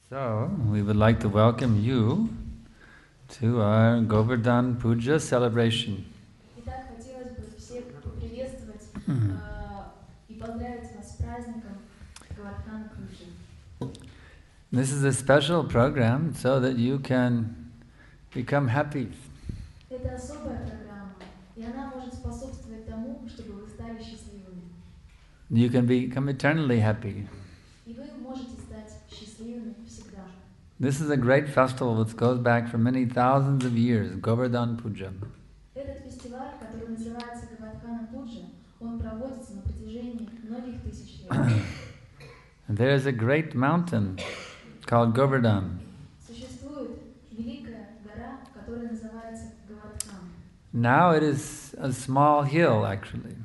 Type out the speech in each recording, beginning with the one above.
So, we would like to welcome you to our Govardhan Puja celebration. Итак, хотелось бы всех поприветствовать и поздравить вас с праздником Govardhan Puja. This is a special program so that you can become happy. Это особая программа, и она может способствовать тому, чтобы вы стали счастливыми. You can become eternally happy. И вы можете стать счастливыми всегда. This is a great festival which goes back for many thousands of years, Govardhan Puja. Этот фестиваль, который называется Govardhan Puja, он проводится на протяжении многих тысяч лет. And there is a great mountain called Govardhan. Существует великая гора, которая называется Govardhan. Now it is a small hill, actually.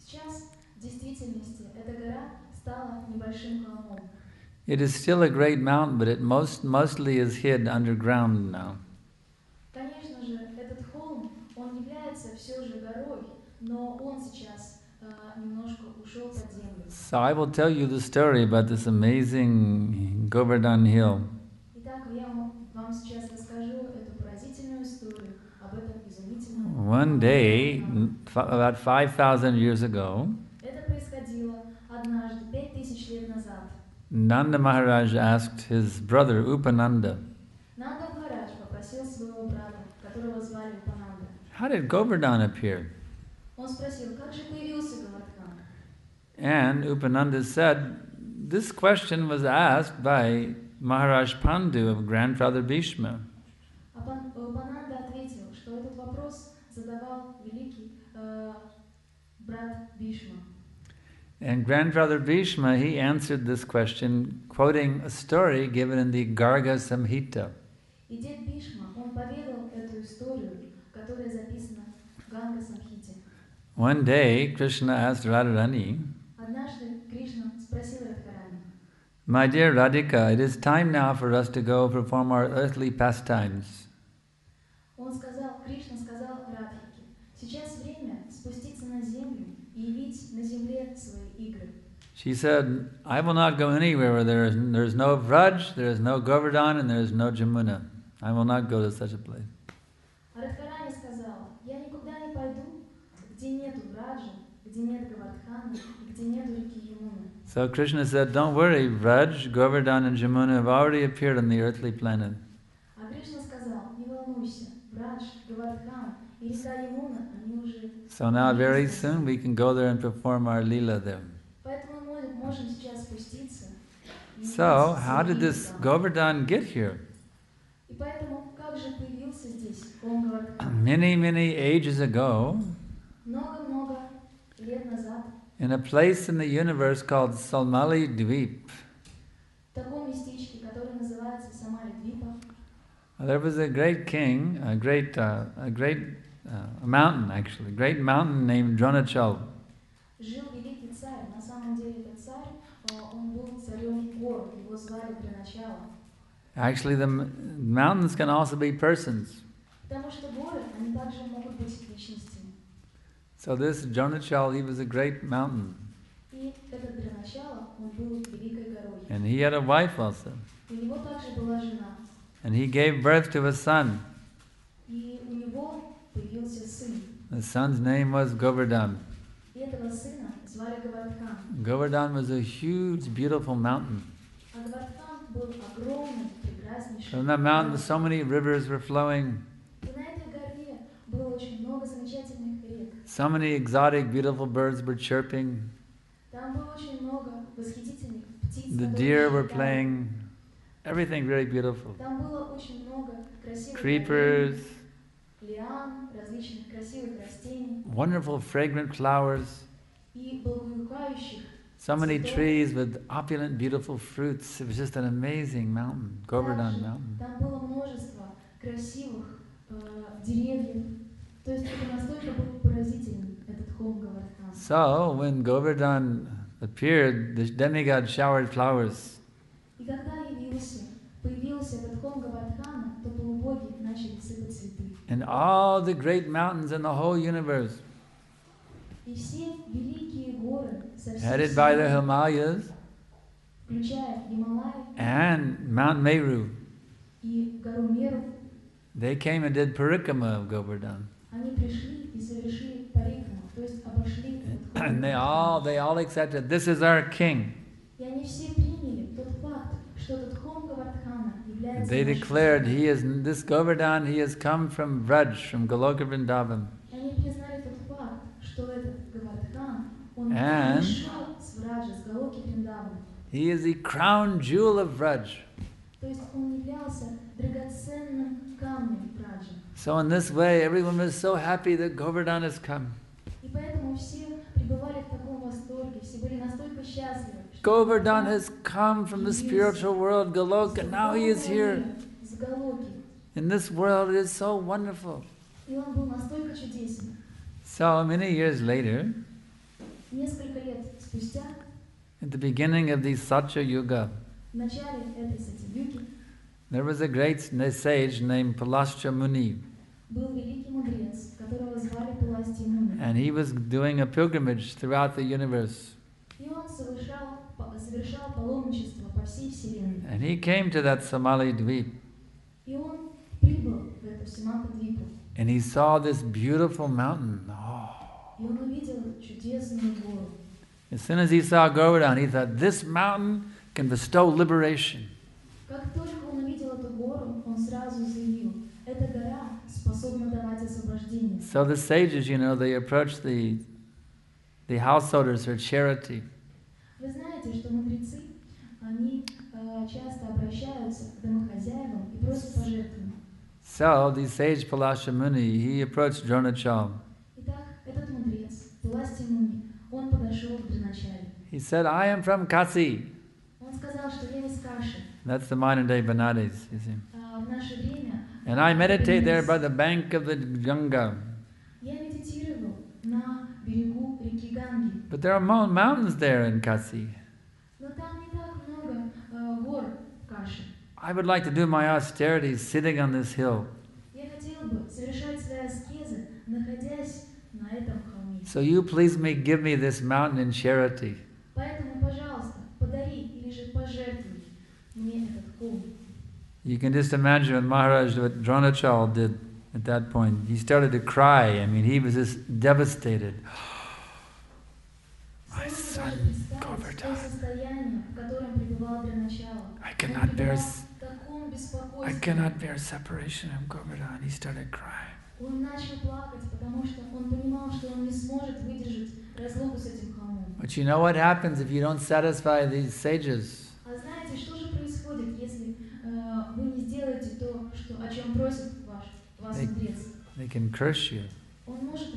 Сейчас, в действительности, эта гора стала небольшим холмом. It is still a great mountain, but it mostly is hid underground now. Конечно же, этот холм, он является все же горой, но он сейчас немножко ушел под землю. So I will tell you the story about this amazing Govardhan hill. Итак, я вам сейчас расскажу эту поразительную историю об этом изумительном. One day, about 5,000 years ago, Это происходило однажды, 5000 лет назад. Nanda Maharaj asked his brother Upananda, Нанда Махарадж попросил своего брата, которого звали Упананда. how did Govardhan appear? Он спросил, как же появился Govardhan? And Upananda said, this question was asked by Maharaj Pandu of grandfather Bhishma. Упананда ответил, что этот вопрос задавал великий брат Бишма. And grandfather Bhishma, he answered this question quoting a story given in the Garga Samhita. И дед Бишма, он поведал эту историю, которая записана в Ганга Самхите. One day, Krishna asked Radharani, Однажды Кришна спросил Радхарани: my dear Radhika, it is time now for us to go perform our earthly pastimes. Кришна сказал Радхике: сейчас время спуститься на землю и явить на земле свои игры. She said, I will not go anywhere where there is no Vraj, there is no Govardhan, and there is no Jamuna. I will not go to such a place. А Радхарани сказала: я никуда не пойду, где нету Враджа, где нет Гавардхана и где нету реки Ямуны. So Krishna said, don't worry, Vraj, Govardhan, and Jamuna have already appeared on the earthly planet. А Кришна сказал: не волнуйся, Врадж, Гавардхан и река Ямуна, они уже. So now very soon we can go there and perform our lila there. Поэтому мы можем сейчас спуститься. So, how did this Govardhan get here? И поэтому как же появился здесь холм Гавардхан? Many ages ago, Много-много лет назад in a place in the universe called Salmali Dweep, в таком местечке, которое называется Самали-Двипа, there was a great king, a mountain actually, a great mountain named Dronachal. жил великий царь. На самом деле этот царь, он был царем гор, его звали Дроначала. Actually, the mountains can also be persons. Потому что горы, они также могут быть личностями. So this Dronachal, he was a great mountain. И этот Дроначала, он был великой горой. And he had a wife also. И у него также была жена. And he gave birth to a son. И у него появился сын. The son's name was Govardhan. И этого сына звали Гавардхан. Govardhan was a huge, beautiful mountain. А Гавардхан был огромный, прекраснейший. From that mountain, so many rivers were flowing. И на этой горе было очень много замечательных рек. So many exotic, beautiful birds were chirping. Там было очень много восхитительных птиц. The deer were playing. Everything very beautiful. Там было очень много красивых Creepers, лиан, различных красивых растений wonderful fragrant flowers. и благоухающих. So many trees with opulent, beautiful fruits. It was just an amazing mountain, Govardhan mountain. Там было множество красивых деревьев. То есть это настолько был поразительный этот холм Гавардхан. So when Govardhan appeared, the demigod showered flowers. И когда появился этот холм Гавардхана, то полубоги начали сыпать цветы. And all the great mountains in the whole universe, И все великие горы со всей headed by the Himalayas, включая Гималаи and Mount Meru. и гору Меру, They came and did parikrama of Govardhan. они пришли и совершили парикраму, то есть обошли этот холм. And they all accepted, this is our king. И они все приняли тот факт, что этот холм Govardhana является They нашим declared, царем. this Govardhan, he has come from Vraj, from Goloka Vrindavan. И они признали тот факт, что этот Govardhan, он And пришел с Враджа, с Галоки Вриндавана. he is the crown jewel of Vraj. То есть он являлся драгоценным камнем Враджа. So in this way, everyone was so happy that Govardhan has come. И поэтому все пребывали в таком восторге, все были настолько счастливы, что Govardhan has come from the spiritual world, Goloka, now he is here. с Галоки. In this world, it is so wonderful. И он был настолько чудесен. So many years later, Несколько лет спустя, at the beginning of the Satya Yuga, в начале этой сатьюги, there was a great sage named Pulascha Muni, был великий мудрец, которого звали Пуластья Муни. and he was doing a pilgrimage throughout the universe. И он совершал паломничество по всей Вселенной. And he came to that Somali Dweep, И он прибыл в эту Симака-двипу. and he saw this beautiful mountain. Oh. И он увидел чудесную гору. As soon as he saw Govardhan, he thought, this mountain can bestow liberation. Как только он увидел эту гору, он сразу заявил, эта гора способна давать освобождение. So the sages, they approached the householders for charity. Вы знаете, что мудрецы, они часто обращаются к домохозяевам и просят пожертвования. So the sage Pulasha Muni, he approached Dronachal. Итак, этот мудрец, Пуластья Муни, он подошел к Дроначарю. He said, I am from Kasi. Он сказал, что я из Каши. That's the modern day Banadis, you see. В наше время And I meditate there by the bank of the Ganga. я медитировал на берегу реки Ганги. But there are mountains there in Kasi. Но там не так много гор в Каше. I would like to do my austerities sitting on this hill. Я хотел бы совершать свои аскезы, находясь на этом холме. So you please give me this mountain in charity. Поэтому, пожалуйста, подари или же пожертвуй мне этот холм. You can just imagine what Maharaj, what Dronachal did at that point. He started to cry. I mean, he was just devastated. My son, Govardhan. I cannot bear separation from Govardhan. He started crying. Он начал плакать, потому что он понимал, что он не сможет выдержать разлуку с этим холмом. But you know what happens if you don't satisfy these sages? А знаете, что же происходит, если вы не сделаете то, о чем просит вас мудрец? They can curse you. Он может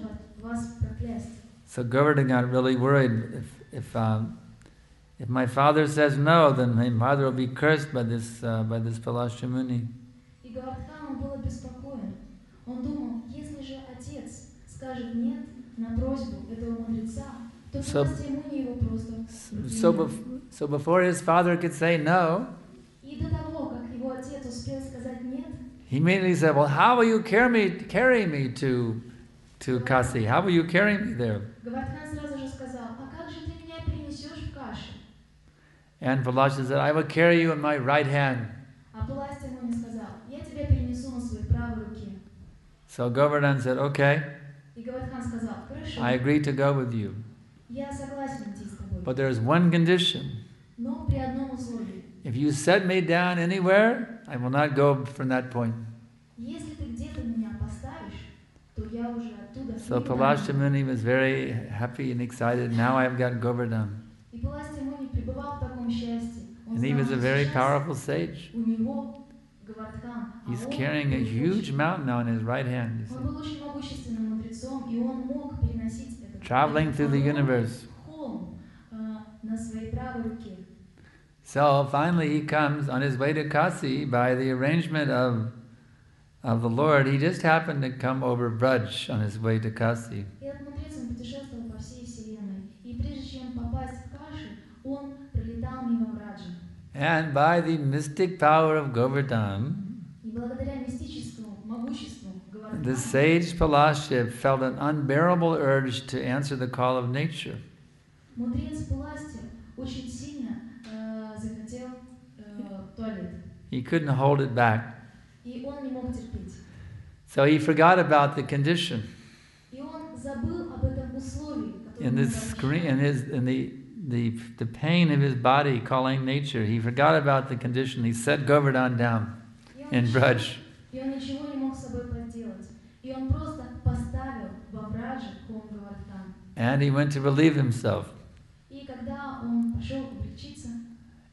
вас проклясть. So Govardhan got really worried. If my father says no, then my father will be cursed by this Pulasha Muni. И Govardhan был обеспокоен. Он думал, если же отец скажет нет на просьбу этого мудреца, то Пуластья Муни его просто So before his father could say no, и до того, как его отец успел сказать нет, he immediately said, well, how will you carry me to Kasi? How will you carry me there? Govardhan сразу же сказал, а как же ты меня перенесешь в Каши? And Pulasha said, I will carry you in my right hand. А Пуластья Муни сказал, я тебя перенесу на своей правой руке. So Govardhan said, okay, И Govardhan сказал, хорошо, I agree to go with you. я согласен идти с тобой. But there's one condition. Но при одном условии. If you set me down anywhere, I will not go from that point. Если ты где-то меня поставишь, то я уже оттуда So не Pulasha дам. Muni was very happy and excited. Now I've got Govardhan. И Пуластья Муни пребывал в таком счастье. Он And he знал, was a что very сейчас powerful sage. у него Govardhan, He's он carrying a был huge очень- mountain now in his right hand, you Он see, был очень могущественным мудрецом, и он мог переносить этот traveling through the universe. холм на своей правой руке. So finally he comes on his way to Kasi by the arrangement of the Lord. He just happened to come over Vraj on his way to Kasi. И этот мудрец, он путешествовал по всей Вселенной. И прежде чем попасть в Каши, он пролетал мимо Враджа. And by the mystic power of Govardhan, И благодаря мистическому могуществу the Govardhana, sage Pulasha felt an unbearable urge to answer the call of nature. мудрец Пуластья очень сильно туалет. He couldn't hold it back. И он не мог терпеть. So he forgot about the condition. И он забыл об этом условии, которое In ему this screen, in the pain of his body calling nature, he forgot about the condition. He set Govardhan down in Braj. И он ничего не мог с собой поделать. И он просто поставил во Брадже холм Govardhan. And he went to relieve himself. И когда он пошел облегчиться,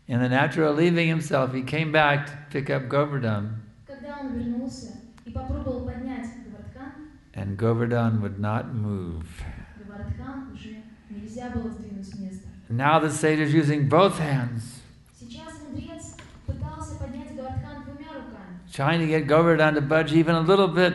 In the natural relieving himself, he came back to pick up Govardhan. когда он вернулся и попробовал поднять Govardhan, And Govardhan would not move. Govardhan уже нельзя было сдвинуть с места. Now the sage is using both hands, Сейчас мудрец пытался поднять Govardhan двумя руками. trying to get Govardhan to budge even a little bit.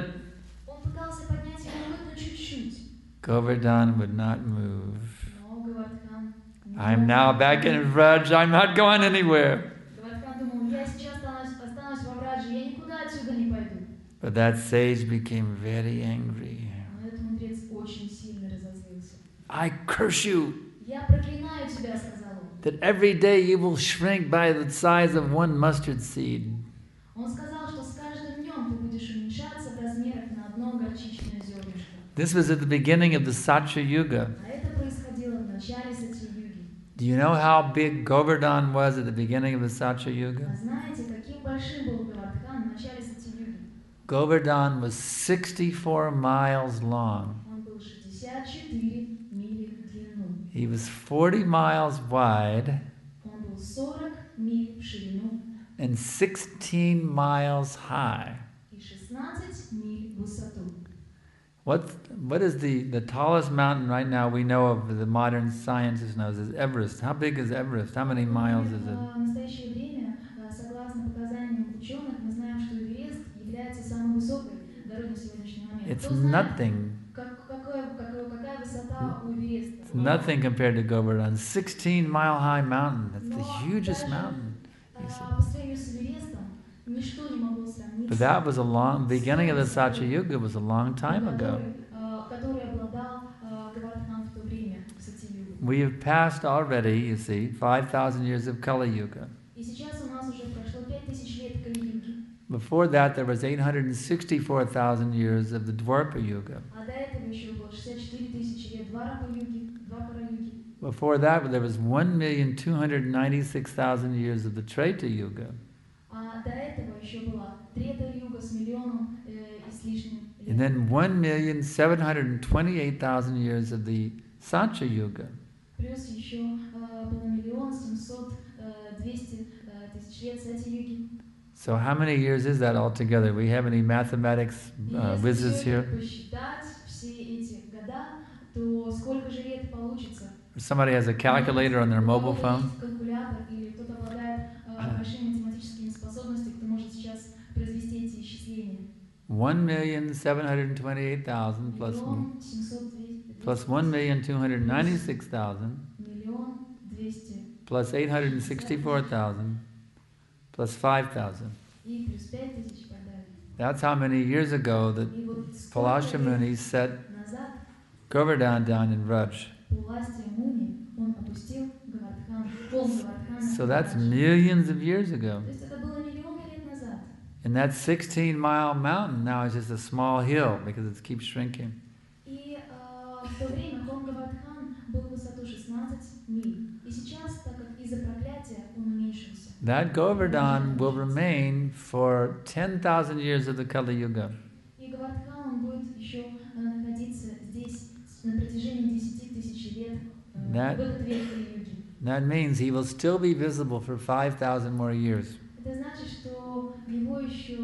Он пытался поднять его хоть на чуть-чуть. Govardhan would not move. Но Govardhan не I'm now back in Braj. I'm not going anywhere. Govardhan думал, я сейчас останусь во Брадже, я никуда отсюда не пойду. But that sage became very angry. Но этот мудрец очень сильно разозлился. I curse you Я проклинаю тебя, сказал он. that every day you will shrink by the size of one mustard seed. Он сказал, что с каждым днем ты будешь уменьшаться в размерах на одно горчичное зернышко. This was at the beginning of the Satya Yuga. А это происходило в начале Сатья-юги. Do you know how big Govardhan was at the beginning of the Satya А Yuga? знаете, каким большим был Govardhan в начале Сатья-юги? Govardhan was 64 miles long. Он был 64 мили в длину. He was 40 miles wide Он был 40 миль в ширину and 16 miles high. и 16 миль в высоту. What is the tallest mountain right now we know of, the modern scientist knows, is Everest. How big is Everest? How many miles is it? В настоящее время, согласно показаниям ученых, мы знаем, что Эверест является самой высокой горой на сегодняшний момент. It's Кто знает, nothing. какая высота у Эвереста? It's nothing compared to Govardhan. 16-mile high mountain. That's the hugest mountain. По сравнению с Эверестом, ничто не могло сравниться. But that was a long, beginning of the Satya Yuga was a long time ago. Который обладал Govardhan в то время, в Сатья-югу. We have passed already, you see, 5,000 years of Kali Yuga. И сейчас у нас уже прошло 5000 лет Кали-юги. Before that, there was 864,000 years of the Dwapara Yuga. А до этого еще было 64 тысячи лет Двапара-юги, Двапара-юги. Before that, there was 1,296,000 years of the Treta Yuga. А до этого еще была Трета-юга с миллионом и с лишним And лет. then 1,728,000 years of the Satya Yuga. Плюс еще было 1,700,200 тысяч лет Сатья-юги. So how many years is that altogether? We have any mathematics whizzes Если here? посчитать все эти года, то сколько же лет получится? If somebody has a calculator on their mobile phone. Калькулятор или кто-то обладает большими математическими способностями, кто может сейчас произвести эти исчисления. 1,728,000 plus 1,296,000 plus 864,000 plus 5,000. И плюс 5000 и так далее. That's how many years ago that И вот сколько Palasya лет Muni set назад Govardhan down in Braj. Паласия Муни, он опустил Govardhan, холм Govardhan. So that's millions of years ago. То есть это было миллионы лет назад. And that 16-mile mountain now is just a small hill because it keeps shrinking. И в то время холм Govardhan был в высоту 16 миль. И сейчас, так как из-за проклятия он уменьшился. That Govardhan will remain for 10,000 years of the Kali Yuga. И Govardhan он будет еще находиться здесь на протяжении 10 тысяч лет в этот век Кали-юги. That means he will still be visible for 5,000 more years. Это значит, что его еще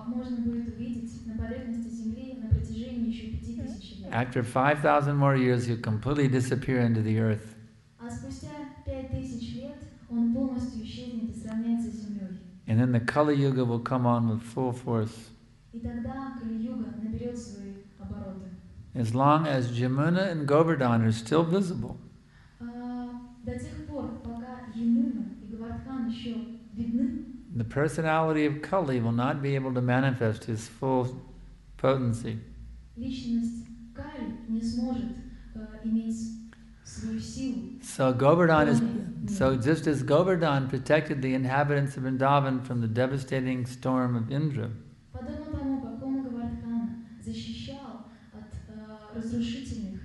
можно будет увидеть на поверхности Земли на протяжении еще 5000 лет. After 5,000 more years, he'll completely disappear into the earth. А спустя 5000 лет он полностью исчезнет и сравняется с Землей. And then the Kali Yuga will come on with full force. И тогда Кали-юга наберет свои обороты. As long as Jamuna and Govardhan are still visible, До тех пор, пока Ямуна и Govardhan еще видны, the personality of Kali will not be able to manifest his full potency. личность Кали не сможет иметь свою силу. So just as Govardhan protected the inhabitants of Vrindavan from the devastating storm of Indra, Подобно тому, как Хома Гавардхана защищал от разрушительных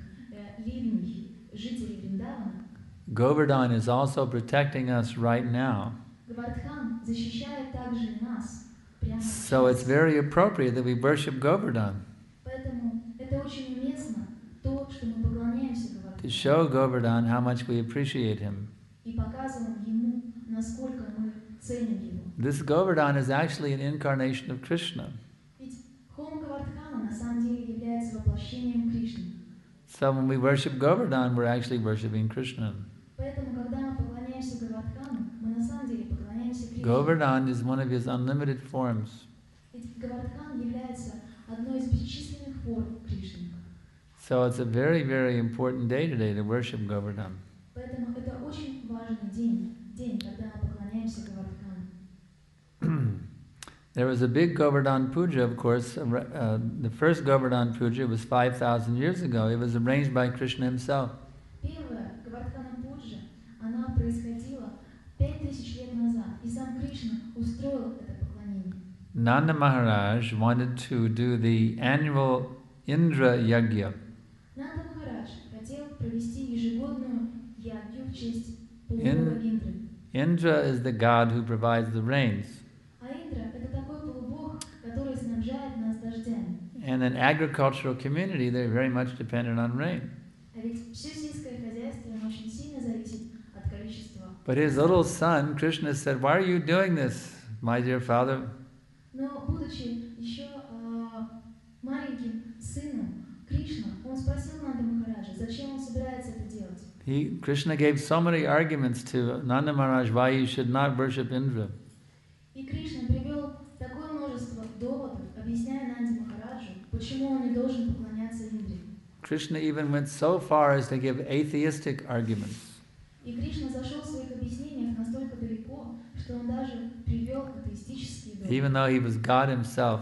ливней жителей Вриндавана, Govardhan is also protecting us right now. Govardhan защищает также и нас прямо So it's сейчас. very appropriate that we worship Govardhan, Поэтому это очень уместно, то, что мы поклоняемся to Govardhaну show Govardhan how much we appreciate him. и показываем ему, насколько мы ценим его. This Govardhan is actually an incarnation of Krishna. Ведь Хома Гавардхана на самом деле является воплощением Кришны. So when we worship Govardhan, we're actually worshiping Krishna. Поэтому, когда мы поклоняемся Гавардхану, мы на самом деле поклоняемся Кришне. Govardhan is one of his unlimited forms. Ведь Гавардхан является одной из бесчисленных форм Кришны. So it's a very, very important day today to worship Govardhan. Поэтому это очень важный день, когда мы поклоняемся Гавардхану. There was a big Govardhan Puja, of course. The first Govardhan Puja was 5,000 years ago. It was arranged by Krishna himself. Первая Гавардхана Пуджа, она происходила 5000 лет назад, и сам Кришна устроил это поклонение. Nanda Maharaj wanted to do the annual Indra Yagya. Нанда Махарадж хотел провести ежегодную ягью в честь полубога Индры. Indra is the god who provides the rains. А Индра — это такой полубог, который снабжает нас дождями. And in agricultural community, they're very much dependent on rain. А ведь все сельское хозяйство очень сильно зависит от количества. But his little son, Krishna, said, "Why are you doing this, my dear father?" Но будучи еще маленьким сыном Кришна, он спросил Нанда Махараджа, зачем он собирается это делать. Krishna gave so many arguments to Nanda Maharaj why you should not worship Indra. И Кришна привел такое множество доводов, объясняя Нанде Махараджу, почему он не должен поклоняться Индре. Krishna even went so far as to give atheistic arguments. И Кришна зашел в своих объяснениях настолько далеко, что он даже привел атеистические доводы. Even though he was God himself.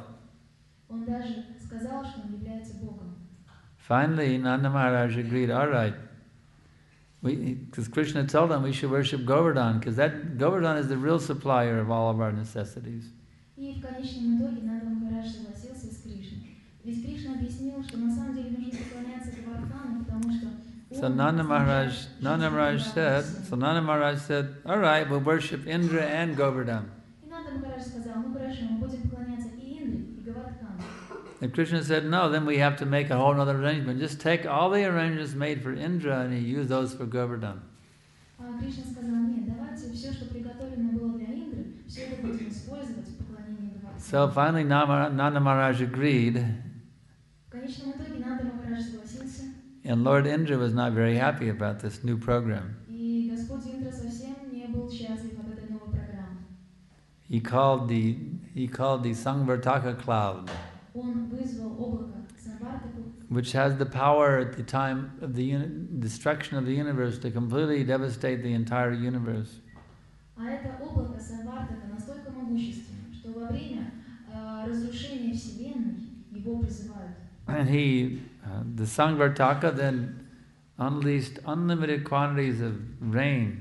Он даже сказал, что он является Богом. Finally, Nanda Maharaj agreed, all right. Because Krishna told him we should worship Govardhan, because that Govardhan is the real supplier of all of our necessities. И в конечном итоге Нанда Махарадж согласился с Кришной. Ведь Кришна объяснил, что на самом деле нужно поклоняться Govardhanu, потому что So Nanda Maharaj said, all right, we'll worship Indra and Govardhan. И Нанда Махарадж сказал, ну хорошо, мы будем поклоняться и Индре, и Govardhanu. And Krishna said, no, then we have to make a whole other arrangement. Just take all the arrangements made for Indra and you use those for Govardhan. А Кришна сказал, нет, давайте все, что приготовлено было для Индры, все это будем использовать в поклонении Govardhanu. So finally Nanda Maharaj agreed. В конечном итоге Нанда Махарадж согласился. And Lord Indra was not very happy about this new program. И Господь Индра совсем не был счастлив от этой новой программы. He called the Sangvartaka cloud, Он вызвал облако Самвартаку, which has the power at the time of the destruction of the universe to completely devastate the entire universe. а это облако Самвартака настолько могущественно, что во время разрушения Вселенной его призывают. And the Sangvartaka then unleashed unlimited quantities of rain.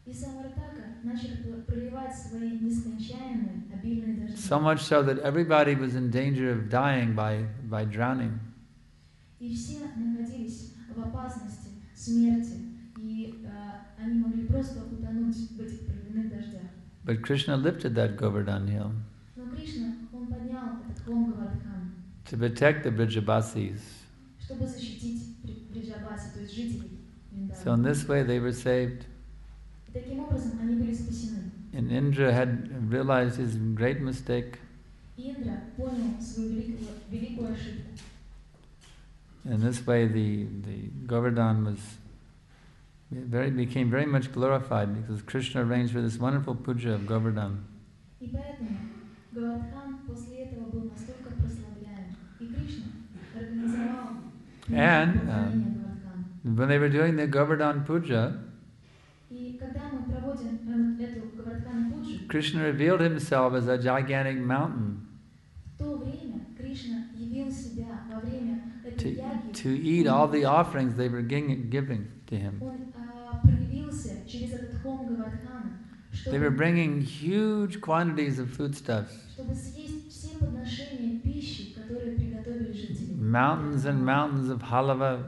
И Самвартака начал проливать свои нескончаемые обильные дожди. So much so that everybody was in danger of dying by drowning. И все находились в опасности смерти, и они могли просто утонуть в этих проливных дождях. But Krishna lifted that Govardhan hill Но Кришна, он поднял этот холм Govardhan, to protect the Brijabasis. чтобы защитить Бриджабаси, то есть жителей Вриндавана. So in this way they were saved. И таким образом они были спасены. And Indra had realized his great mistake. Индра понял свою великую ошибку. In this way the Govardhan became very much glorified because Krishna arranged for this wonderful puja of Govardhan. И поэтому Govardhan после этого был настолько прославляем. И Кришна организовал And поклонение Govardhanu. when they were doing the Govardhan puja, И когда мы проводим эту Govardhan Puja, Krishna revealed himself as a gigantic mountain в то время Кришна явил себя во время этой яги to eat all the offerings they were giving to him. Он проявился через этот хом Гавардхана, They were чтобы bringing huge quantities of foodstuffs, съесть все подношения пищи, которые приготовили жители. mountains and mountains of halava,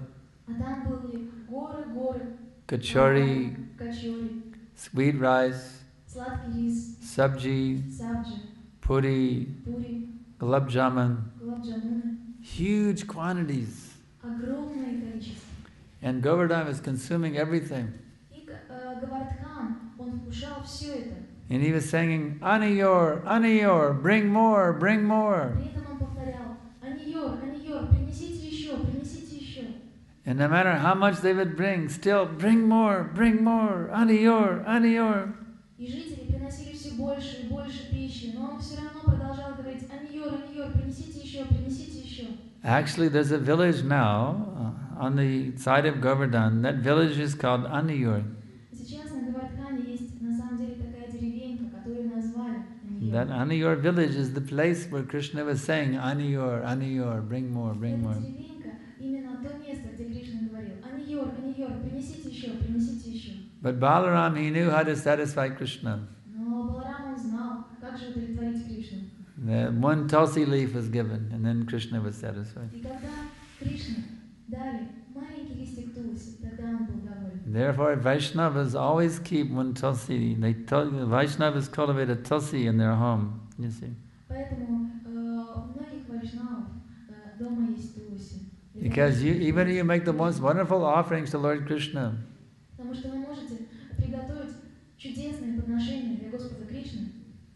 А там были горы, kachori, качори, sweet rice, сладкий рис, sabji, сабджи, puri, пури, gulab jamun, гулаб-джамуны. huge quantities. Огромное количество. And Govardhan was consuming everything. И Гавардхан, он вкушал все это. And he was singing, Aniyor, Aniyor, bring more, bring more. При этом он повторял: Аньор, Аньор, принесите еще, принесите еще. And no matter how much they would bring, still, bring more, Aniyor, Aniyor. И жители приносили все больше и больше пищи, но он все равно продолжал говорить: Аньор, Аньор, принесите еще, принесите еще. Actually, there's a village now on the side of Govardhan. That village is called Aniyor. Сейчас на Гавардхане есть на самом деле такая деревенька, которую назвали Аньор. That Aniyor village is the place where Krishna was saying, Aniyor, Aniyor, bring more, bring more. Эта деревенька именно то место, где Кришна говорил: Аньор, Аньор, принесите еще, принесите еще. But Balaram, he knew how to satisfy Krishna. Но Баларам, он знал, как же удовлетворить Кришну. The one tulsi leaf was given, and then Krishna was satisfied. И когда Кришне дали маленький листик тулси, тогда он был доволен. Therefore, Vaishnavas always keep one tulsi. Vaishnavas cultivate a tulsi in their home. You see, Поэтому у многих вайшнавов дома есть тулси. because even you make the most wonderful offerings to Lord Krishna, Потому что вы можете приготовить чудесные подношения для Господа Кришны,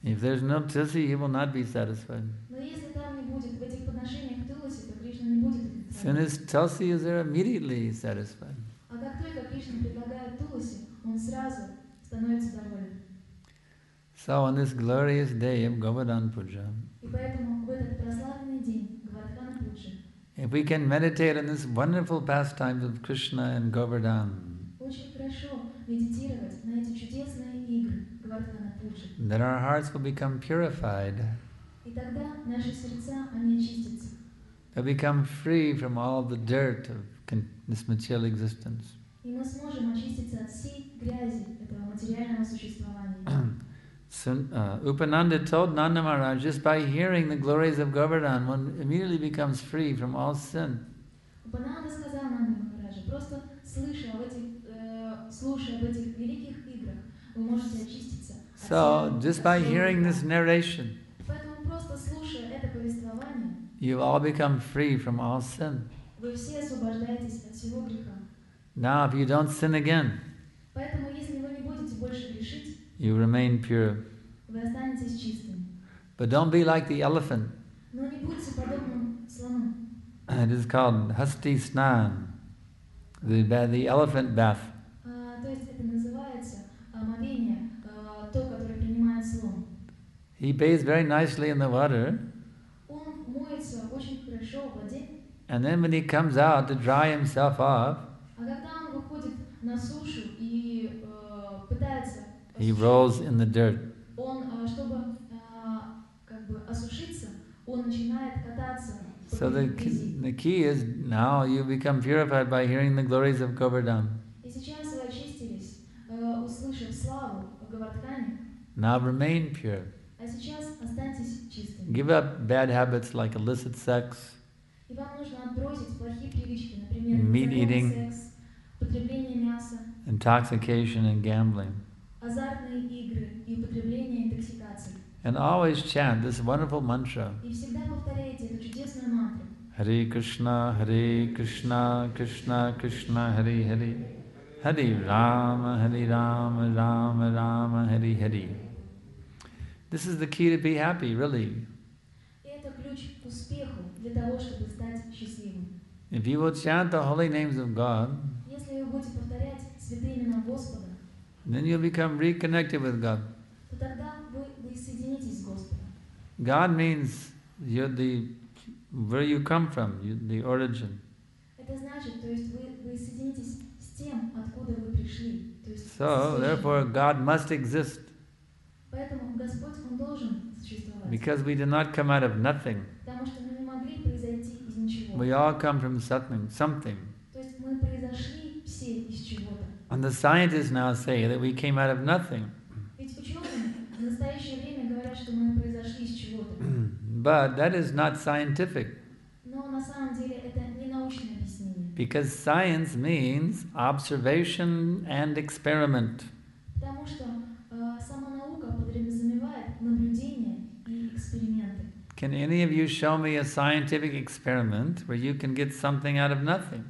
if there's no tulsi, he will not be satisfied. но если там не будет в этих подношениях тулси, то Кришна не будет As soon удовлетворен. as tulsi is there, immediately he's satisfied. А как только Кришна предлагает тулси, он сразу становится доволен. So on this glorious day of Govardhan Puja, И поэтому в этот прославленный день Гавардхана Пуджи if we can meditate on this wonderful pastimes of Krishna and Govardhan, очень хорошо медитировать на эти чудесные игры Govardhana Puja. then our hearts will become purified. И тогда наши сердца, они очистятся. They'll become free from all the dirt of this material existence. И мы сможем очиститься от всей грязи этого материального существования. Upananda told Nanda Maharaj, just by hearing the glories of Govardhan, one immediately becomes free from all sin. Упананда сказал Нанде Махараджа: просто слушая об этих великих играх, вы можете очиститься от So, всех just by грехов. hearing this narration, Поэтому просто слушая это повествование, you all become free from all sin. вы все освобождаетесь от всего греха. Now, if you don't sin again, Поэтому, если вы не будете больше грешить, you remain pure. вы останетесь чистыми. But don't be like the elephant. Но не будьте подобным слону. It is called Hasti Snan, the elephant bath. То есть это называется омовение, то, которое принимает слон. He bathes very nicely in the water, Он моется очень хорошо в воде, and then when he comes out to dry himself off, а когда он выходит на сушу и пытается he rolls in the dirt. он, чтобы как бы осушиться, он начинает кататься по So грязи. the key is now you become purified by hearing the glories of Govardhan. И сейчас вы очистились, услышав славу о Гавардхане, Now remain pure. а сейчас останьтесь чистыми. Give up bad habits like illicit sex, И вам нужно отбросить плохие привычки, например, Meat незаконный eating. секс, потребление мяса, intoxication, and gambling. азартные игры и употребление интоксикаций. And always chant this wonderful mantra. И всегда повторяйте эту чудесную мантру. Hare Krishna, Krishna Krishna, Hare Hare. Hare Rama, Rama Rama, Hare Hare. This is the key to be happy, really. И это ключ к успеху для того, чтобы стать счастливым. If you will chant the holy names of God, Если вы будете повторять святые имена Господа, then you'll become reconnected with God. то тогда вы соединитесь с Господом. God means you're where you come from, the origin. Это значит, то есть вы соединитесь с тем, откуда вы пришли. То есть So, therefore, God must exist, Поэтому Господь, Он должен существовать. because we did not come out of nothing. Потому что мы не могли произойти из ничего. We all come from something. То есть мы произошли все из чего-то. And the scientists now say that we came out of nothing. Ведь ученые в настоящее время говорят, что мы произошли из чего-то. But that is not scientific. Но на самом деле это не научное объяснение. Because science means observation and experiment. Потому что сама наука подразумевает наблюдение и эксперименты. Can any of you show me a scientific experiment where you can get something out of nothing?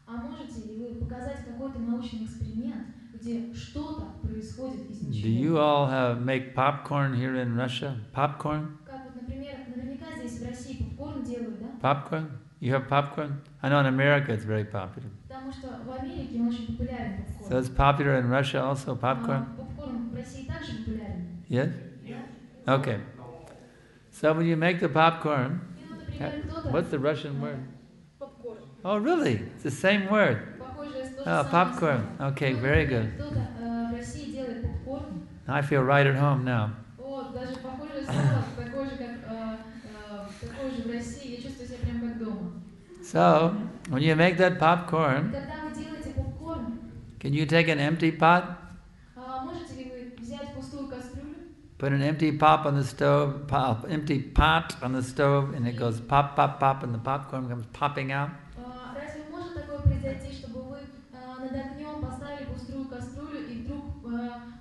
А можете ли вы показать какой-то научный эксперимент, где что-то происходит из ничего? Do you all make popcorn here in Russia? Popcorn? Как вот, например, наверняка здесь в России попкорн делают, да? Popcorn? You have popcorn? I know in America it's very popular. Потому что в Америке он очень популярен попкорн. So it's popular in Russia also, popcorn? Попкорн в России также популярен. Yes? Да? Okay. So when you make the popcorn, И вот, например, кто-то... what's the Russian word? Попкорн. Oh, really? It's the same word. Похоже, то же Oh, самое popcorn. слово. Okay, Ну, very например, good. кто-то в России делает попкорн. I feel right at home now. Вот, даже похожее слово, такое же в России. Я чувствую себя прям как дома. So, when you make that И popcorn, когда вы делаете попкорн, can you take an empty pot, можете ли вы взять пустую кастрюлю, put an empty empty pot on the stove, and it goes pop, pop, pop, and the popcorn comes popping out? разве может такое произойти, чтобы вы над огнем поставили пустую кастрюлю, и вдруг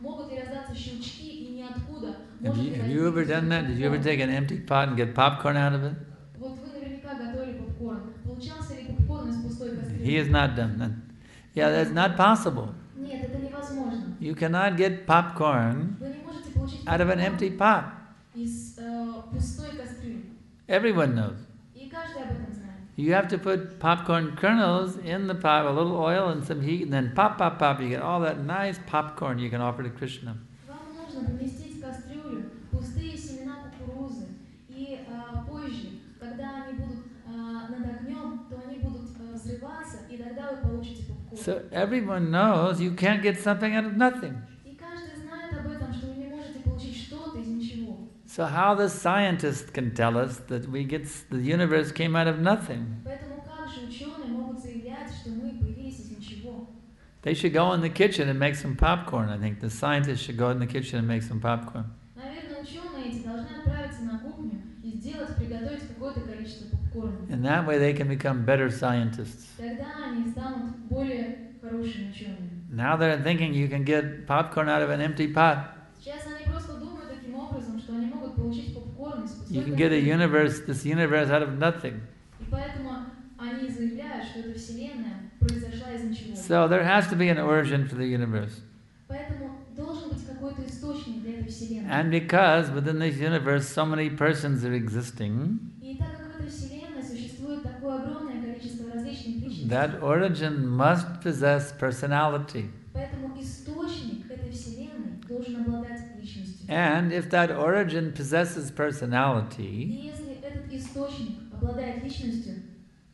могут ли раздаться щелчки, и ниоткуда может ли Have you ever done that? Did you ever take an empty pot and get popcorn out of it? Вот вы наверняка готовили попкорн. Получался ли попкорн из пустой кастрюли? He has not done that. Yeah, that's not possible. Нет, это невозможно. You cannot get popcorn Вы не можете получить out of an empty pot. из пустой кастрюли. Everyone knows. И каждый об этом знает. You have to put popcorn kernels in the pot with a little oil and some heat, and then pop, pop, pop. You get all that nice popcorn you can offer to Krishna. Вам нужно поместить в кастрюлю пустые семена кукурузы. И позже, когда они будут над огнем, то они будут взрываться, и тогда вы получите попкорн. So everyone knows you can't get something out of nothing. И каждый знает об этом, что вы не можете получить что-то из ничего. So how the scientists can tell us that the universe came out of nothing? Поэтому как же ученые могут заявлять, что мы появились из ничего? They should go in the kitchen and make some popcorn. I think the scientists should go in the kitchen and make some popcorn. Наверное, ученые эти должны отправиться на кухню и приготовить какое-то количество попкорна. And that way they can become better scientists. Тогда они станут более хорошими учеными. Now they're thinking you can get popcorn out of an empty pot. Сейчас они просто думают таким образом, что они могут получить попкорн из пустой You can get this universe out of nothing. И поэтому они заявляют, что эта вселенная произошла из ничего. So there has to be an origin for the universe. Поэтому должен быть какой-то источник для этой вселенной. And because within this universe so many persons are existing, И так как в этой вселенной существует такое огромное количество различных личностей, that origin must possess personality. поэтому источник этой вселенной должен обладать личностью. And if that origin possesses И personality, если этот источник обладает личностью,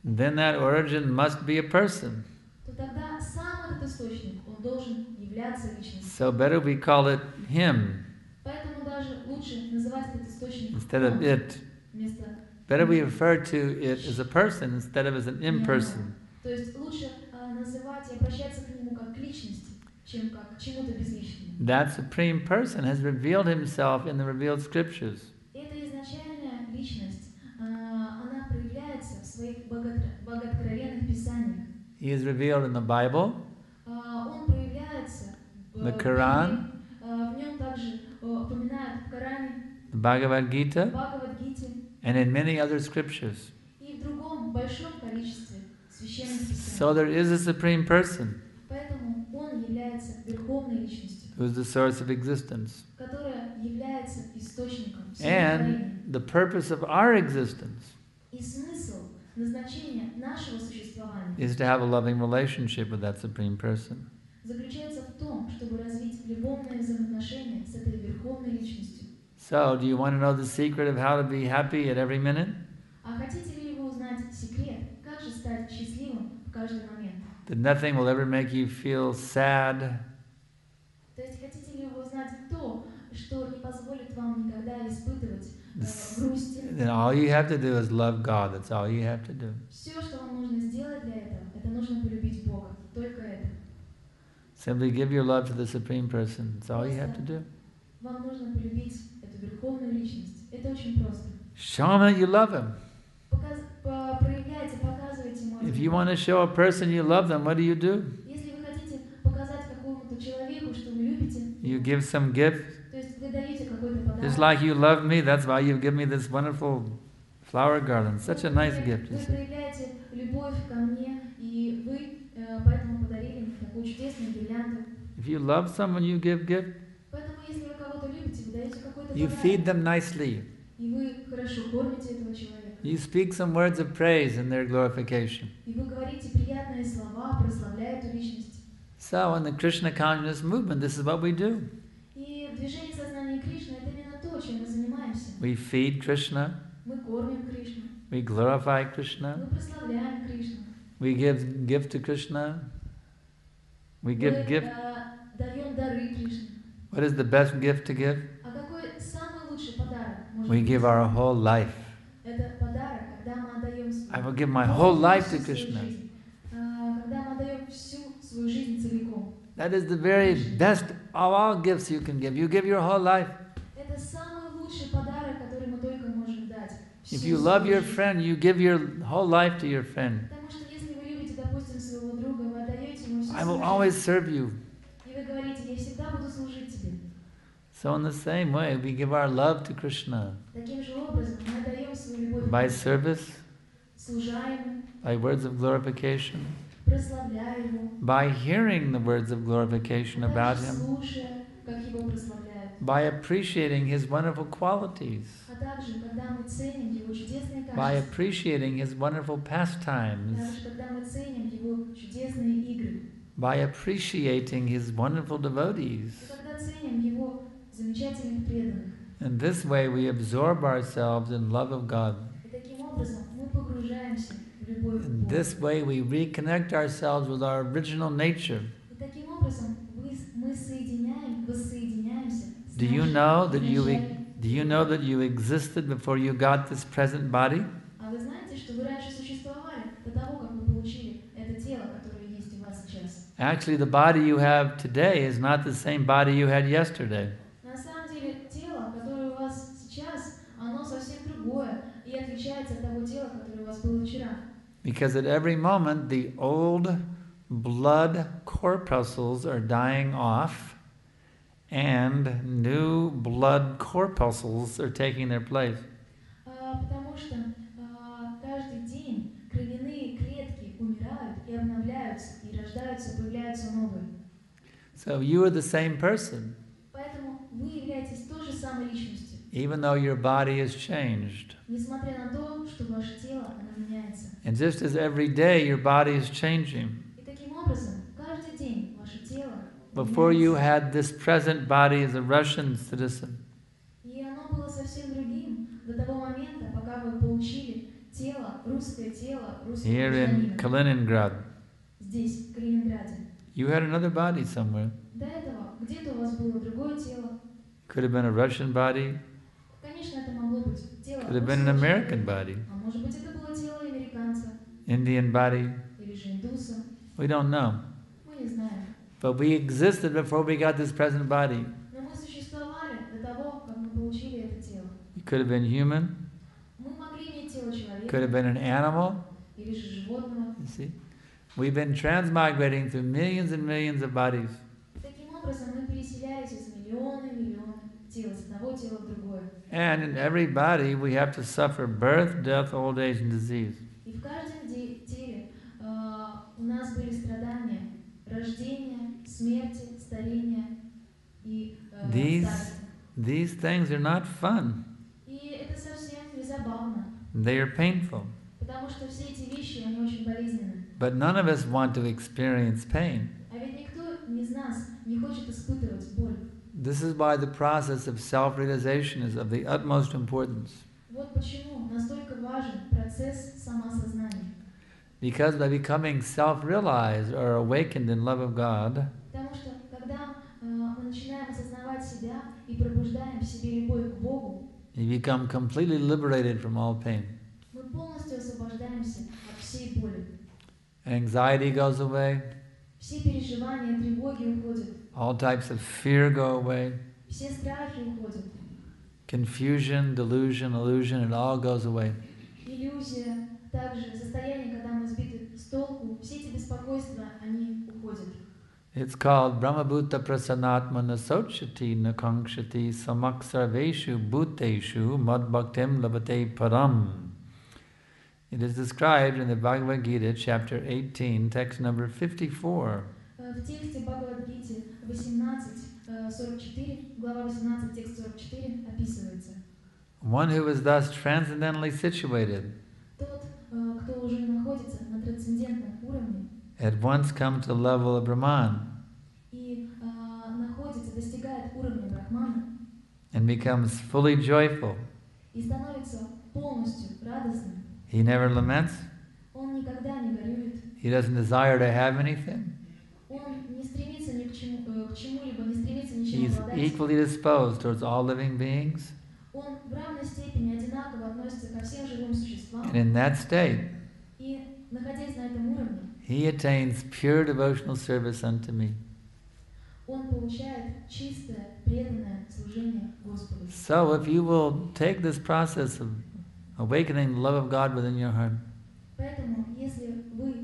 then that origin must be a person. то тогда сам этот источник, он должен являться личностью. So better we call it him Поэтому даже лучше называть этот источник instead of он it. вместо Better we refer to it as a person instead of as an imperson. То есть лучше называть и обращаться к нему как к личности, чем как к чему-то безличному. That supreme person has revealed himself in the revealed scriptures. Эта изначальная личность, она проявляется в своих богооткровенных писаниях. He is revealed in the Bible, Он проявляется the Quran, в нем также упоминают в Коране, the Bhagavad в Gita, Бхагавад-гите and in many other scriptures. и в другом большом количестве священных писаний. So there is a supreme person Поэтому он является верховной личностью, who is the source of existence. которая является источником всего And творения. the purpose of our existence И смысл, назначение нашего существования is to have a loving relationship with that supreme person. заключается в том, чтобы развить любовные взаимоотношения с этой верховной личностью. So, do you want to know the secret of how to be happy at every minute? А хотите ли вы узнать секрет, как же стать счастливым в каждый момент? That nothing will ever make you feel sad, То есть хотите ли вы узнать то, что не позволит вам никогда испытывать грусть. Then all you have to do is love God. That's all you have to do. Все, что вам нужно сделать для этого, это нужно полюбить Бога. Только это. Simply give your love to the Supreme Person. That's all you have to do. Вам нужно полюбить эту верховную личность. Это очень просто. Show him that you love him. Проявляйте, показывайте ему. If you want to show a person you love them, what do? Если вы хотите показать какому-то человеку, что вы любите, You give some gift. то есть вы даете какой-то подарок. Just like you love me, that's why you give me this wonderful flower garland. Such a nice gift. Вы проявляете любовь ко мне, и вы поэтому подарили мне такую чудесную гирлянду. If you love someone, you give gift. Поэтому если вы кого-то любите, вы даете какой-то You подарок. feed them nicely. И вы хорошо кормите этого человека. You speak some words of praise in their glorification. И вы говорите приятные слова, прославляя эту личность. So in the Krishna consciousness movement, this is what we do. И в движении сознания Кришны это именно то, чем мы занимаемся. We feed Krishna. Мы кормим Кришну. We glorify Krishna. Мы прославляем Кришну. We give gift to Krishna. We give gift. Даем дары Кришне. What is the best gift to give? А какой самый лучший подарок может We быть? give our whole life. Это подарок, когда мы отдаем I will give my whole life to Krishna. Когда мы отдаем всю свою жизнь целиком. That is the very best of all gifts you can give. You give your whole life. Это самый лучший подарок, который мы только можем дать. If you love your friend, you give your whole life to your friend. Потому что если вы любите, допустим, своего друга, вы отдаете ему всю I will свою always жизнь. serve you. И вы говорите, я всегда буду служить тебе. So in the same way, we give our love to Krishna Таким же образом мы отдаем свою любовь by service, служаем, by words of glorification, прославляя его, by hearing the words of glorification about также him, слушая, как его прославляют. by appreciating his wonderful qualities, А также, когда мы ценим его чудесные by качества, appreciating his wonderful pastimes, также, когда мы ценим его чудесные игры, by appreciating his wonderful и devotees. когда ценим его замечательных преданных. In this way, we absorb ourselves in love of God. И таким образом мы погружаемся в любовь к In Богу. this way, we reconnect ourselves with our original nature. И таким образом мы воссоединяемся с Do you нашим know that изначальным do you know that you existed before you got this present body? А вы знаете, что вы раньше существовали до того, как вы получили это тело, которое есть у вас сейчас? Actually, the body you have today is not the same body you had yesterday. На самом деле, тело, которое у вас сейчас, оно совсем другое и отличается от того тела, которое у вас было вчера. Because at every moment, the old blood corpuscles are dying off and new blood corpuscles are taking their place. Потому что каждый день кровяные клетки умирают и обновляются, и рождаются, появляются новые. So you are the same person, Поэтому вы являетесь той же самой личностью, even though your body has changed. несмотря на то, что ваше тело, оно меняется. And just as every day your body is changing, И таким образом, каждый день ваше тело before you меняется. had this present body as a Russian citizen, И оно было совсем другим до того момента, пока вы получили тело, русского here in гражданина, Kaliningrad, здесь, в Калининграде. you had another body somewhere. До этого где-то у вас было другое тело. Could have been a Russian body, Конечно, это могло быть тело could have been an русского American человека, body, а может быть, это было тело американца Indian body. или же индуса. We don't know. Мы не знаем. But we existed before we got this present body. Но мы существовали до того, как мы получили это тело. We could have been human, Мы могли иметь тело could have человека been an animal. или же животного. You see? We've been transmigrating through millions and millions of bodies. Таким образом, мы переселялись из миллиона тел, из одного тела в другое. And in every body we have to suffer birth, death, old age, and disease. И в каждом теле у нас были страдания рождения, смерти, старения и старости. These things are not fun. И это совсем не забавно, They are painful. потому что все эти вещи, они очень болезненны. But none of us want to experience pain. А ведь никто из нас не хочет испытывать боль. This is why the process of self-realization is of the utmost importance. Вот почему настолько важен процесс самоосознания. Because by becoming self-realized or awakened in love of God, Потому что когда мы начинаем осознавать себя и пробуждаем в себе любовь к Богу, You become completely liberated from all pain. Мы полностью освобождаемся от всей боли. Anxiety goes away. Все переживания, тревоги уходят. All types of fear go away. Все страхи уходят. Confusion, delusion, illusion, it all goes away. Иллюзия, также состояние, когда мы сбиты с толку, все эти беспокойства, они уходят. It's called Brahmabhuta Prasanatmana Sochati Nakangshati Samaksarveshu Bhuteshu Madbhaktim Labate Param. It is described in the Bhagavad Gita, chapter 18, text number 54. В тексте Бхагавад-гите 18:44, глава 18, текст 44 описывается. One who is thus transcendently situated Тот, кто уже находится на трансцендентном уровне at once come to the level of Brahman и находится, достигает уровня Брахмана and becomes fully joyful. и становится полностью радостным. He never laments. Он никогда не горюет. He doesn't desire to have anything. Он не стремится ни к чему-либо, не стремится ничем He's обладать. equally disposed towards all living beings. Он в равной степени одинаково относится ко всем живым существам. And in that state, И, находясь на этом уровне, he attains pure devotional service unto me. он получает чистое, преданное служение Господу. So if you will take this process of awakening the love of God within your heart, Поэтому, если вы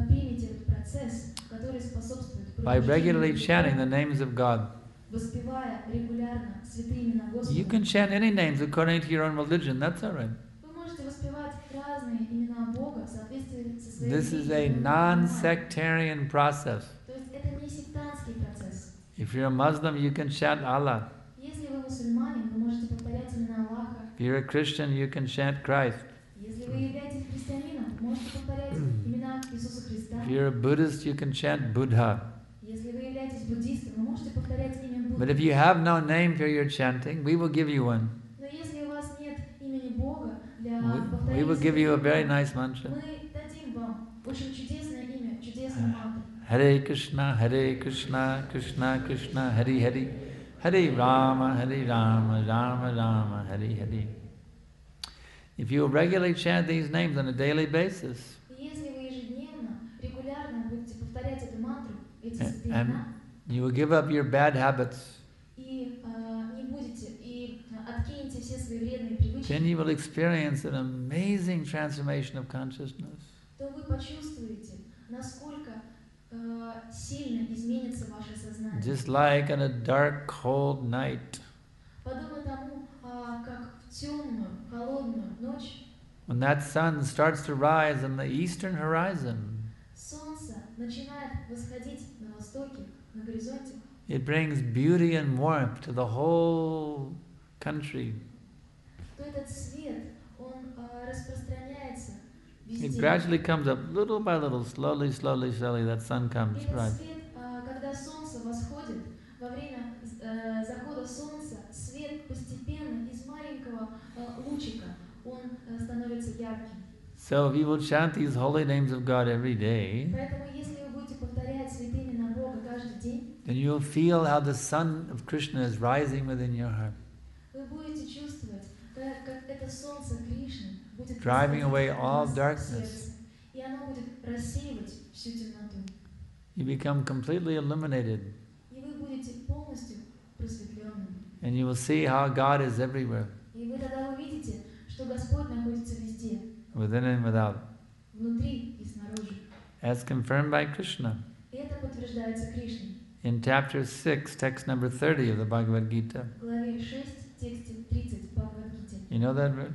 примете этот процесс, который способствует by regularly пробуждению chanting the духа, names of God, воспевая регулярно святые имена you Господа, can chant any names according to your own religion, that's all right. вы можете воспевать разные имена Бога в соответствии со своей This is a религией. non-sectarian process. То есть это не сектантский процесс. If you're a Muslim, you can chant Allah. Если вы мусульманин, вы можете повторять имена Аллаха. If you're a Christian, you can chant Christ. Если вы являетесь христианином, можете повторять имена Иисуса Христа. If you're a Buddhist, you can chant Buddha. Если вы являетесь буддистом, вы можете повторять имя But Будды. if you have no name for your chanting, we will give you one. Но если у вас нет имени Бога для We will give you a very повторения, nice mantra. мы дадим вам очень чудесное имя, чудесный мантру. Hare Krishna, Krishna Krishna, Hare Hare, Hare Rama, Rama Rama, Hare Hare. If you regularly chant these names on a daily basis, И если вы ежедневно, регулярно будете повторять эту мантру, эти святые and имена, you will give up your bad habits, и не будете, и откинете все свои вредные привычки, then you will experience an amazing transformation of consciousness. то вы почувствуете, насколько сильно изменится ваше сознание. Just like on a dark, cold night, Подобно тому, как в темную, холодную ночь when that sun starts to rise on the eastern horizon, солнце начинает восходить на востоке, на горизонте, it brings beauty and warmth to the whole country. то этот свет, он распространяется It везде. gradually comes up, little by little, slowly, that sun comes, И этот right? свет, когда солнце восходит, во время захода солнца, свет постепенно из маленького лучика, он становится ярким. So if you will chant these holy names of God every day, Поэтому, если вы будете повторять святые имена Бога каждый день, then you will feel how the sun of Krishna is rising within your heart, вы будете чувствовать, как это солнце Кришны будет driving away восходить all от вас в darkness. сердце, и оно будет рассеивать всю темноту. You become completely illuminated, И вы будете полностью просветленными. and you will see how God is everywhere, И вы тогда увидите, что Господь находится везде, within and without, внутри и снаружи. as confirmed by Krishna И это подтверждается Кришной. in chapter 6, text number 30 of the Bhagavad Gita. В главе 6, тексте 30 Бхагавад-гите. You know that verse?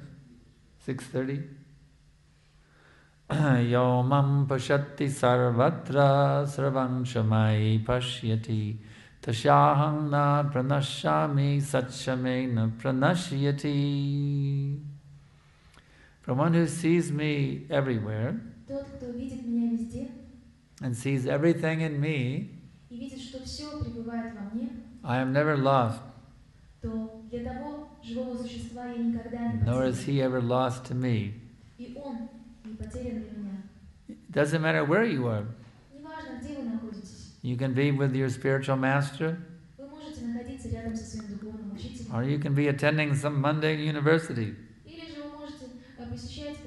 6:30? Yo mam pashati sarvatra sarvam shamai pashyati tasyaham na pranashami satchame na pranashyati. For one who sees me everywhere Тот, кто видит меня везде and sees everything in me, и видит, что все пребывает во мне, I am never lost, то для того живого существа я никогда не nor is потерян. he ever lost to me. И он не потерян для меня. It doesn't matter where you are. Неважно, где вы находитесь. You can be with your spiritual master, Вы можете находиться рядом со своим духовным учителем, Or you can be attending some mundane university. Или же вы можете посещать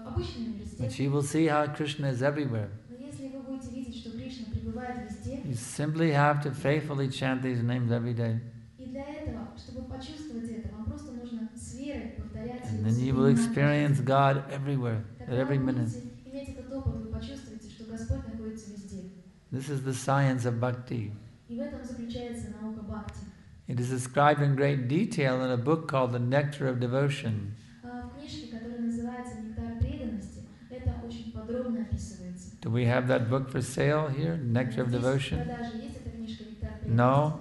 обычный университет. But you will see how Krishna is everywhere. Но если вы будете видеть, что Кришна пребывает везде, You simply have to faithfully chant these names every day. и для этого, чтобы почувствовать это, вам просто нужно с верой повторять And его then you will experience God everywhere, at Тогда every вы minute. будете иметь этот опыт, вы почувствуете, что Господь находится везде. This is the science of bhakti. И в этом заключается наука бхакти. It is described in great detail in a book called The Nectar of Devotion. В книжке, которая называется «Нектар преданности», это очень подробно описывается. Do we have that book for sale here, Nectar of Здесь в Devotion? продаже есть эта книжка «Нектар преданности»? No.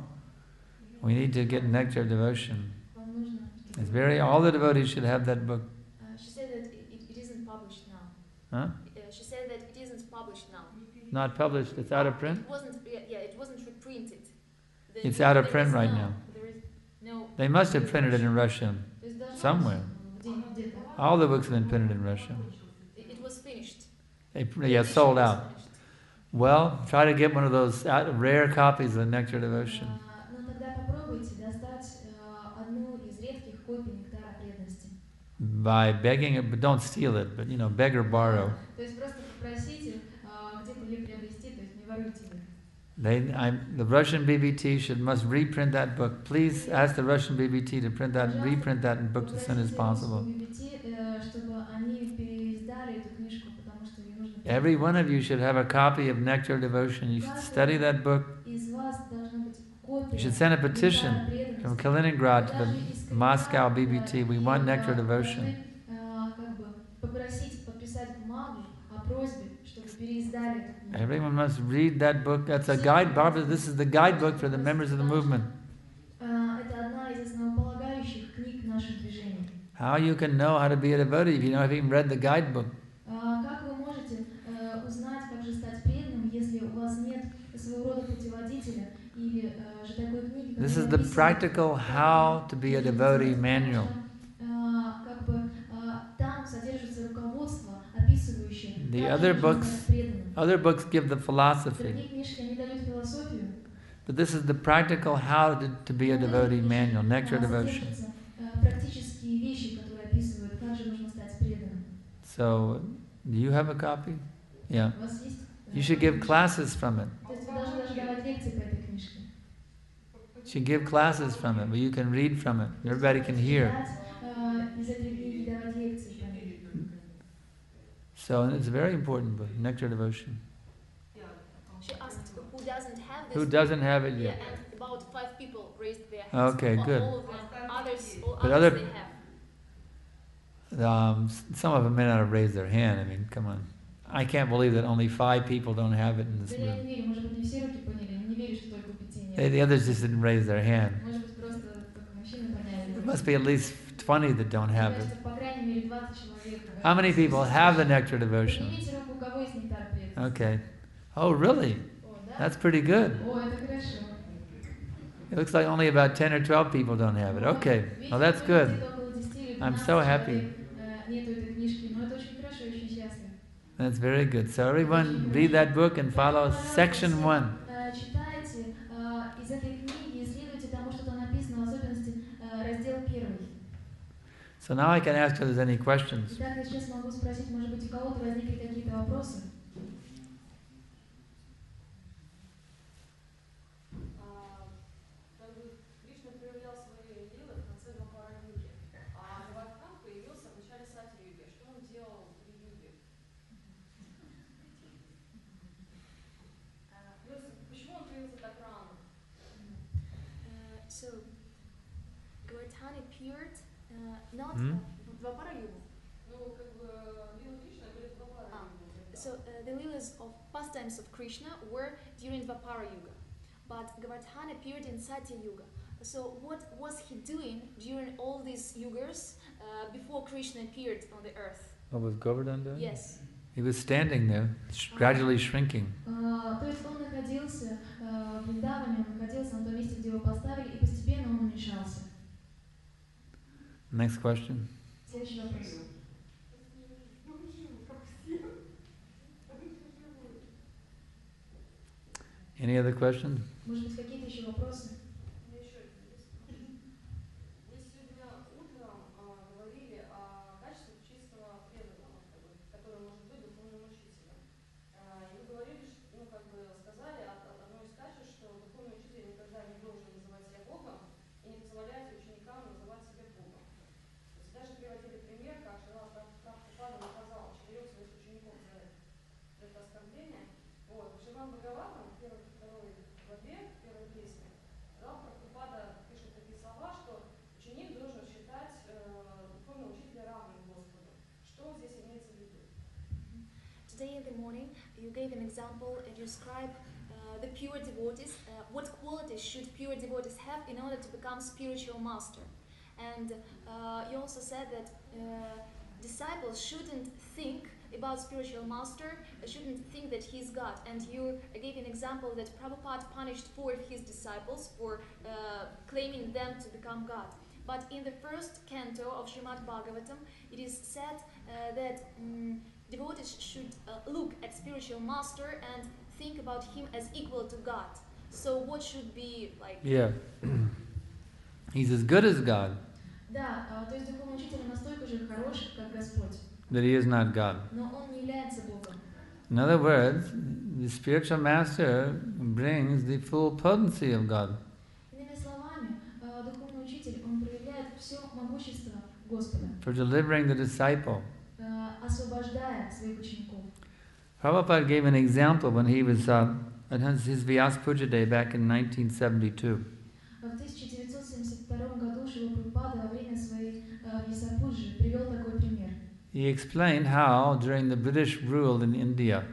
We need to get Nectar of Devotion. Вам нужно... It's all the devotees should have that book. She said that it isn't published now. Huh? She said that it isn't published now. Not published, it's out of print? It wasn't reprinted. It's out of print right now. There is no... They must have printed it in Russian somewhere. All the books have been printed in Russian. It was finished. Sold out. Well, try to get one of those rare copies of Nectar Devotion. Но тогда попробуйте достать одну из редких копий «Нектара преданности». By begging it, but don't steal it, but beg or borrow. То есть просто попросите где-то ее приобрести, то есть не воруйте ее. The Russian BBT must reprint that book. Please ask the Russian BBT to reprint that book as soon as possible. Every one of you should have a copy of Nectar Devotion. You should study that book. You should send a petition from Kaliningrad to the Moscow BBT. We want Nectar Devotion. Everyone must read that book. That's a guide. Barbara, this is the guidebook for the members of the movement. How you can know how to be a devotee if you haven't even read the guidebook? This is the practical how to be a devotee manual. The other books give the philosophy. But this is the practical how to be a devotee manual, Nectar Devotion. So, do you have a copy? Yeah. You should give classes from it. You should give classes from it, but you can read from it. Everybody can hear. So it's a very important book, Nectar Devotion. She asked who doesn't have this. Who doesn't have it yet? Yeah, and about 5 people raised their hands. Okay, good. All of them. All But others they have. Some of them may not have raised their hand. I mean, come on. I can't believe that only 5 people don't have it in this room. The others just didn't raise their hand. There must be at least 20 that don't have it. How many people have the Nectar Devotion? Okay. Oh, really? That's pretty good. It looks like only about 10 or 12 people don't have it. Okay. Well, that's good. I'm so happy. That's very good. So everyone read that book and follow section 1. So now I can ask if there's any questions. So, Govardhan appeared not Dvapara Yuga. So the Leelas of pastimes of Krishna were during Dvapara Yuga, but Govardhan appeared in Satya Yuga. So what was he doing during all these yugas before Krishna appeared on the earth? What was Govardhan doing? Yes. He was standing there, gradually shrinking. То есть он находился в Вриндаване, он находился на том месте, где его поставили, и постепенно он уменьшался. Next question. Следующий вопрос. Any other questions? Может быть, какие-то еще вопросы? Today in the morning, you gave an example and you described the pure devotees, what qualities should pure devotees have in order to become spiritual master. And you also said that disciples shouldn't think about spiritual master, shouldn't think that he's God. And you gave an example that Prabhupada punished four of his disciples for claiming them to become God. But in the first canto of Srimad Bhagavatam, it is said that devotees should look at spiritual master and think about him as equal to God. So what should be like? Yeah. He's as good as God. Да, то есть духовный учитель настолько же хорош, как Господь. That he is not God. Но он не является Богом. In other words, the spiritual master brings the full potency of God. Иными словами, духовный учитель, он проявляет все могущество Господа. For delivering the disciple. Освобождая своих учеников. Prabhupada gave an example when he was at his Vyas Puja day back in 1972. В 1972 году Шрила Прабхупада во время своей Вьясапуджи привел такой пример. He explained how during the British rule in India,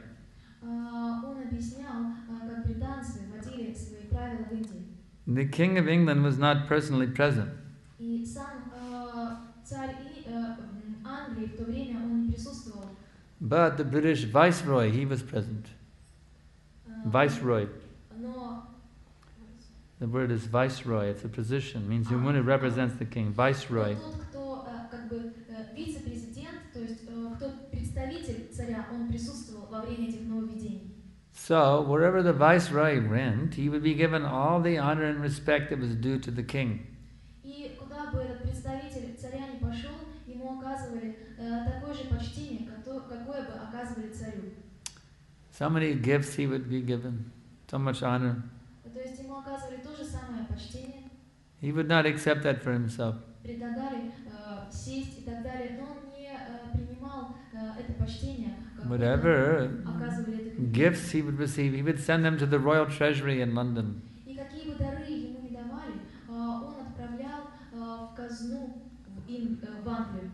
Он объяснял, как британцы вводили свои правила в Индии. the King of England was not personally present. И сам царь Англии в то время он не присутствовал. But the British Viceroy, he was present. Viceroy. Но The word is Viceroy, it's a position, means the one who represents the king, Viceroy. тот, кто как бы вице-президент, то есть кто представитель царя, он присутствовал во время этих нововведений. So, wherever the Viceroy went, he would be given all the honor and respect that was due to the king. И куда бы этот представитель царя не пошел, ему оказывали такое же почтение, какое бы оказывали царю. So many gifts he would be given, so much honor. То есть ему оказывали то же самое почтение, He would not accept that for himself. предлагали сесть и так далее, но он не принимал это почтение, Whatever оказывали это люди. gifts he would receive, he would send them to the royal treasury in London. И какие бы дары ему не давали, он отправлял в казну в Англию.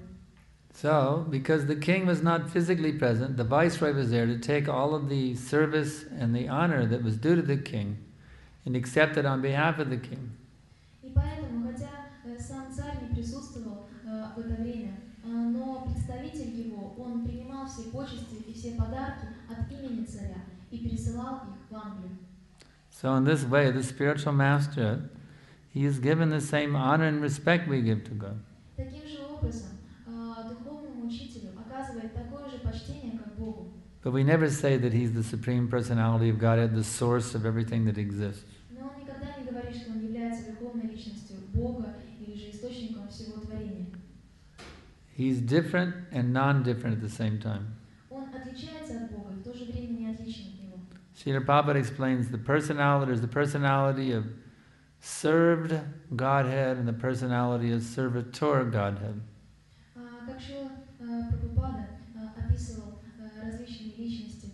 So, because the king was not physically present, the viceroy was there to take all of the service and the honor that was due to the king and accept it on behalf of the king. И поэтому, хотя сам царь не присутствовал в это время, но представитель его, он принимал все почести и все подарки от имени царя и пересылал их в Англию. So in this way, the spiritual master, he is given the same honor and respect we give to God. Таким же образом, духовному учителю оказывает такое же почтение, как Богу. But we never say that he's the supreme personality of Godhead, the source of everything that exists. Но он никогда не говорит, что он является верховной личностью Бога или же источником всего творения. He's different and non-different at the same time. Он отличается от Бога и в то же время не отличен от Него. Srila Prabhupada explains the personality, there's the personality of served Godhead and the personality of servitor Godhead. Как Шрила Прабхупада описывал различные личности,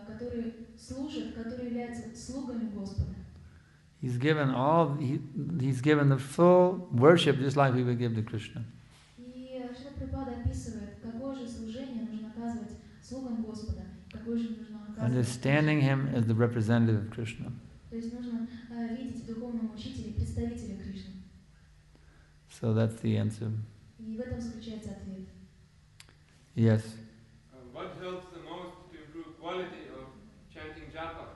которые служат, которые являются слугами Господа. He's given the full worship just like we would give to Krishna. И Шрила Прабхупада описывает, какое же служение нужно оказывать слугам Господа, какое же нужно оказывать. Understanding him as the representative of Krishna. То есть нужно видеть в духовном учителе представителя Кришны. So that's the answer. И в этом заключается ответ. Yes. What helps the most to improve quality of chanting japa?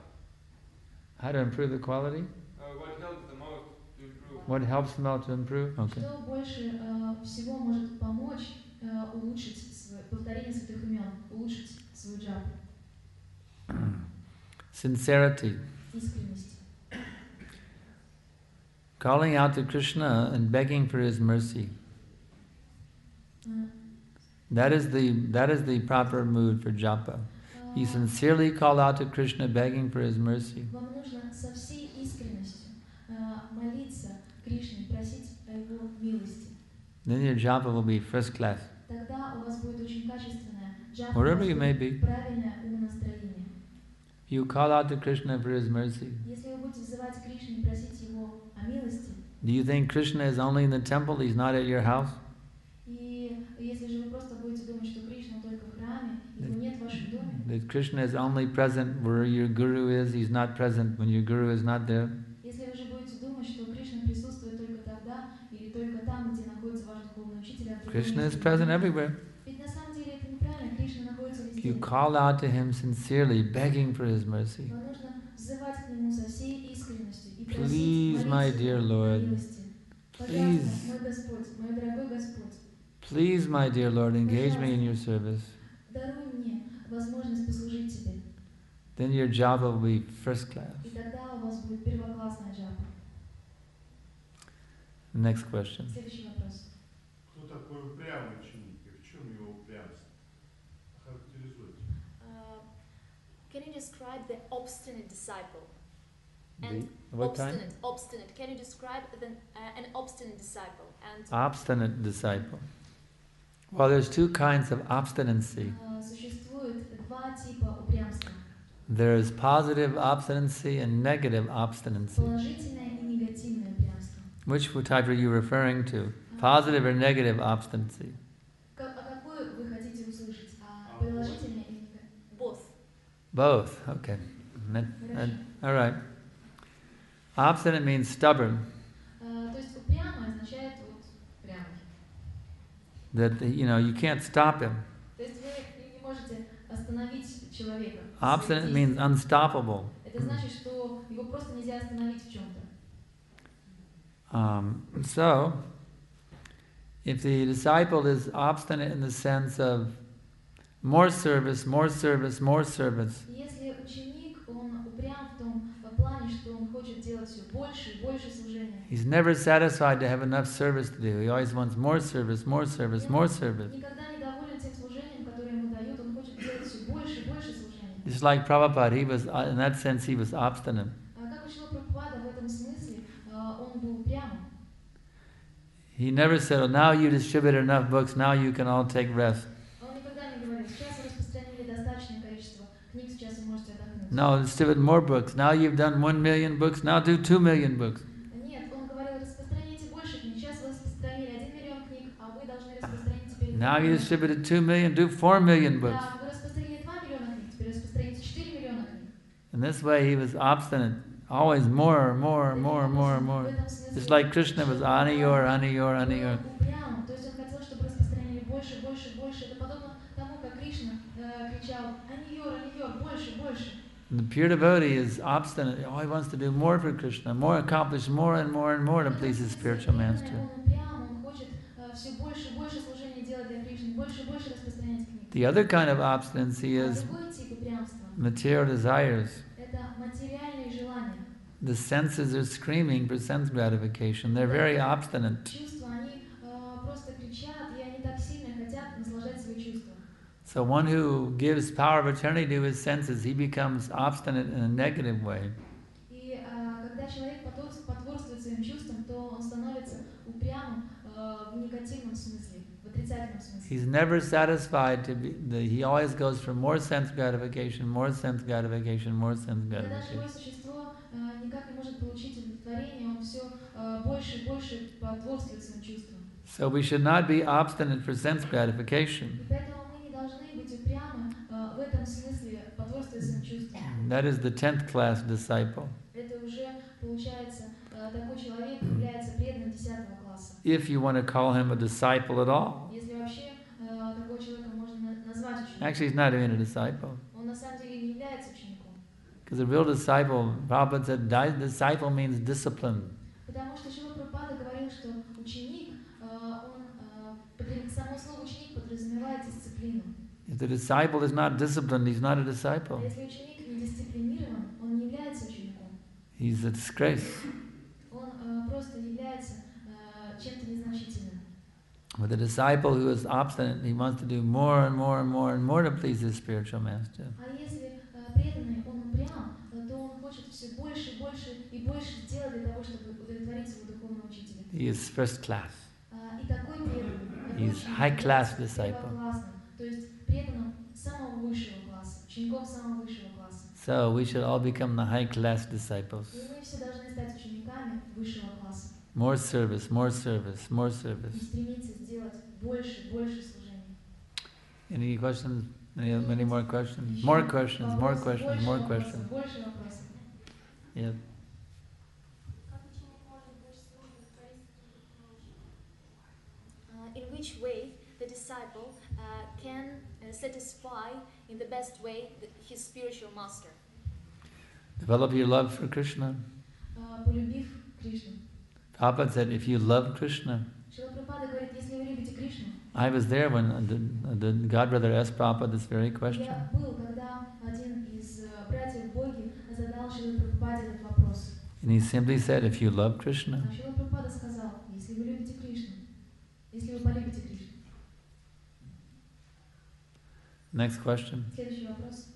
How to improve the quality? What helps the most to improve? What helps them all to improve? Okay. Что больше всего может помочь улучшить повторение святых имен, улучшить свою джапу? Sincerity. Искренность. Calling out to Krishna and begging for his mercy. That is the proper mood for japa. You sincerely call out to Krishna begging for his mercy. Вам нужно со всей искренностью молиться Кришне, просить о Его милости. Then your japa will be first class. Тогда у вас будет очень качественная джапа, Wherever you may be. правильное умонастроение. You call out to Krishna for his mercy. Если вы будете взывать Кришне и просить Его о милости, Do you think Krishna is only in the temple, he's not at your house? и если же вы просто будете думать, что Кришна только в храме его нет в вашем доме, that Krishna is only present where your guru is, he's not present when your guru is not there. если вы же будете думать, что Кришна присутствует только тогда или только там, где находится ваш духовный учитель, а в другом Krishna is месте present нет, everywhere. ведь на самом деле это неправильно, Кришна находится You везде. call out to him sincerely, begging for his mercy. Вам нужно взывать к нему со всей искренностью и Please, просить, my молить dear его о Lord, милости. Пожалуйста, please. мой Господь, мой дорогой Господь, Please, my dear Lord, engage me in your service. даруй мне возможность послужить тебе. Then your japa will be first class. И тогда у вас будет первоклассная джапа. Next question. Следующий вопрос. Кто такой упрямый ученик и в чем его упрямство? Характеризуйте. Can you describe the obstinate disciple? The, what kind? Obstinate. Can you describe an obstinate disciple? And Obstinate disciple. Well, there's two kinds of obstinacy. Существует два типа упрямства. There's positive obstinacy and negative obstinacy. Положительное и негативное упрямство. Which type are you referring to? Positive or negative obstinacy? А какое вы хотите услышать? Положительное или негативное? both. Both. Okay. All right. Obstinate means stubborn. То есть упрямый означает вот прямый. That you can't stop him. То есть вы не можете остановить человека. Obstinate means unstoppable. Это значит, что его просто нельзя остановить в чем-то. So, if the disciple is obstinate in the sense of more service, more service, more service, Если ученик, он упрям в том плане, что он хочет делать все больше и больше служения. he's never satisfied to have enough service to do. He always wants more service, more service, more service. Никогда не доволен тем служением, которое ему дают, он хочет делать все больше и больше служения. Just like Prabhupada, he was, in that sense, he was obstinate. Как учила Прабхупада в этом смысле, он был упрямым. He never said, "Oh, now you distributed enough books, now you can all take rest." Он никогда не говорил, сейчас вы распространили достаточное количество книг, сейчас вы можете отдохнуть. No, distribute more books. Now you've done 1 million books, now do 2 million books. Нет, он говорил, распространите больше книг, сейчас вы распространили 1 миллион книг, а вы должны распространить теперь 2 Now you миллиона. distributed 2 million, do 4 million books. Да, вы распространили 2 миллиона книг, теперь распространите 4 миллиона книг. In this way, he was obstinate, always more, more, more, more, more. Just like Krishna was aniyor, aniyor, aniyor. Упрям, то есть он хотел, чтобы распространили больше, больше, больше. Это подобно тому, как Кришна кричал «Аньор, аньор, больше, больше». And the pure devotee is obstinate. Oh, he wants to do more for Krishna, more, accomplish more and more and more to please his spiritual master. Он упрям, он хочет все больше, больше служения делать для Кришны, больше, больше распространять книги. The other kind of obstinacy is Другой тип упрямства material desires. – это материальные желания. The senses are screaming for sense gratification. They're very obstinate. Чувства, они просто кричат, и они так сильно хотят наслаждать свои чувства. So one who gives power of attorney to his senses, he becomes obstinate in a negative way. И когда человек потворствует своим чувствам, то он становится упрямым в негативном смысле, в отрицательном смысле. He's never satisfied to be. He always goes for more sense gratification, more sense gratification, more sense Когда живое gratification. существо никак не может получить удовлетворение, он все больше и больше потворствует своим чувствам. So we should not be obstinate for sense И gratification. поэтому мы не должны быть упрямы в этом смысле, потворствуя своим чувствам. That is the 10th class disciple. Это уже, получается, такой человек является преданным 10 класса. If you want to call him a disciple at all. Если вообще такого человека можно назвать учеником. Actually, he's not even a disciple. Он на самом деле не является учеником. Because a real disciple, Prabhupada said, disciple means discipline. Потому что Шрила Прабхупада говорил, что ученик, само слово ученик подразумевает дисциплину. If the disciple is not disciplined, he's not a А disciple. если ученик не дисциплинирован, он не является учеником. He's a disgrace. Он просто является чем-то незначительным. But the disciple who is obstinate, he wants to do more and more and more and more to please his spiritual master. А если преданный, он упрям, то он хочет все больше, больше и больше сделать для того, чтобы удовлетворить своего духовного учителя. He is first class. И такой преданный, He's high-class disciple. первоклассным, то есть преданным самого высшего класса, учеником самого высшего класса. So we should all become the high-class disciples. И мы все должны стать учениками высшего класса. More service, more service, more И service. стремиться сделать больше, больше служений. Any questions? Any many more questions? More questions, more questions, more questions. Больше вопросов. Yeah. In which way the disciple can satisfy in the best way his spiritual master? Develop your love for Krishna. Полюбив Кришну. Prabhupada said, if you love Krishna, Шрила Прабхупада говорит, если вы любите Кришну. I was there when the godbrother asked Prabhupada this very question. Я был, когда один из братьев Боги задал Шриле Прабхупаде этот вопрос. And he simply said, if you love Krishna, А Шрила Прабхупада сказал, если вы любите Кришну, если вы полюбите Кришну. next question. Следующий вопрос.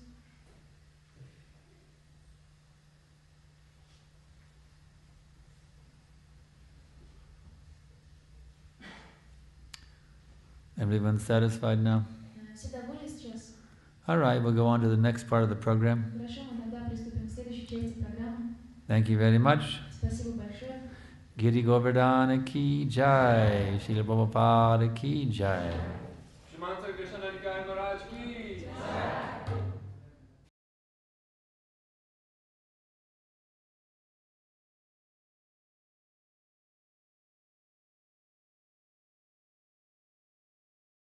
Everyone's satisfied now? Все довольны сейчас? All right, we'll go on to the next part of the program. Хорошо, мы тогда приступим к следующей части программы. Thank you very much. Спасибо большое. Giri Govardhan ki jai, Srila Prabhupada ki jai.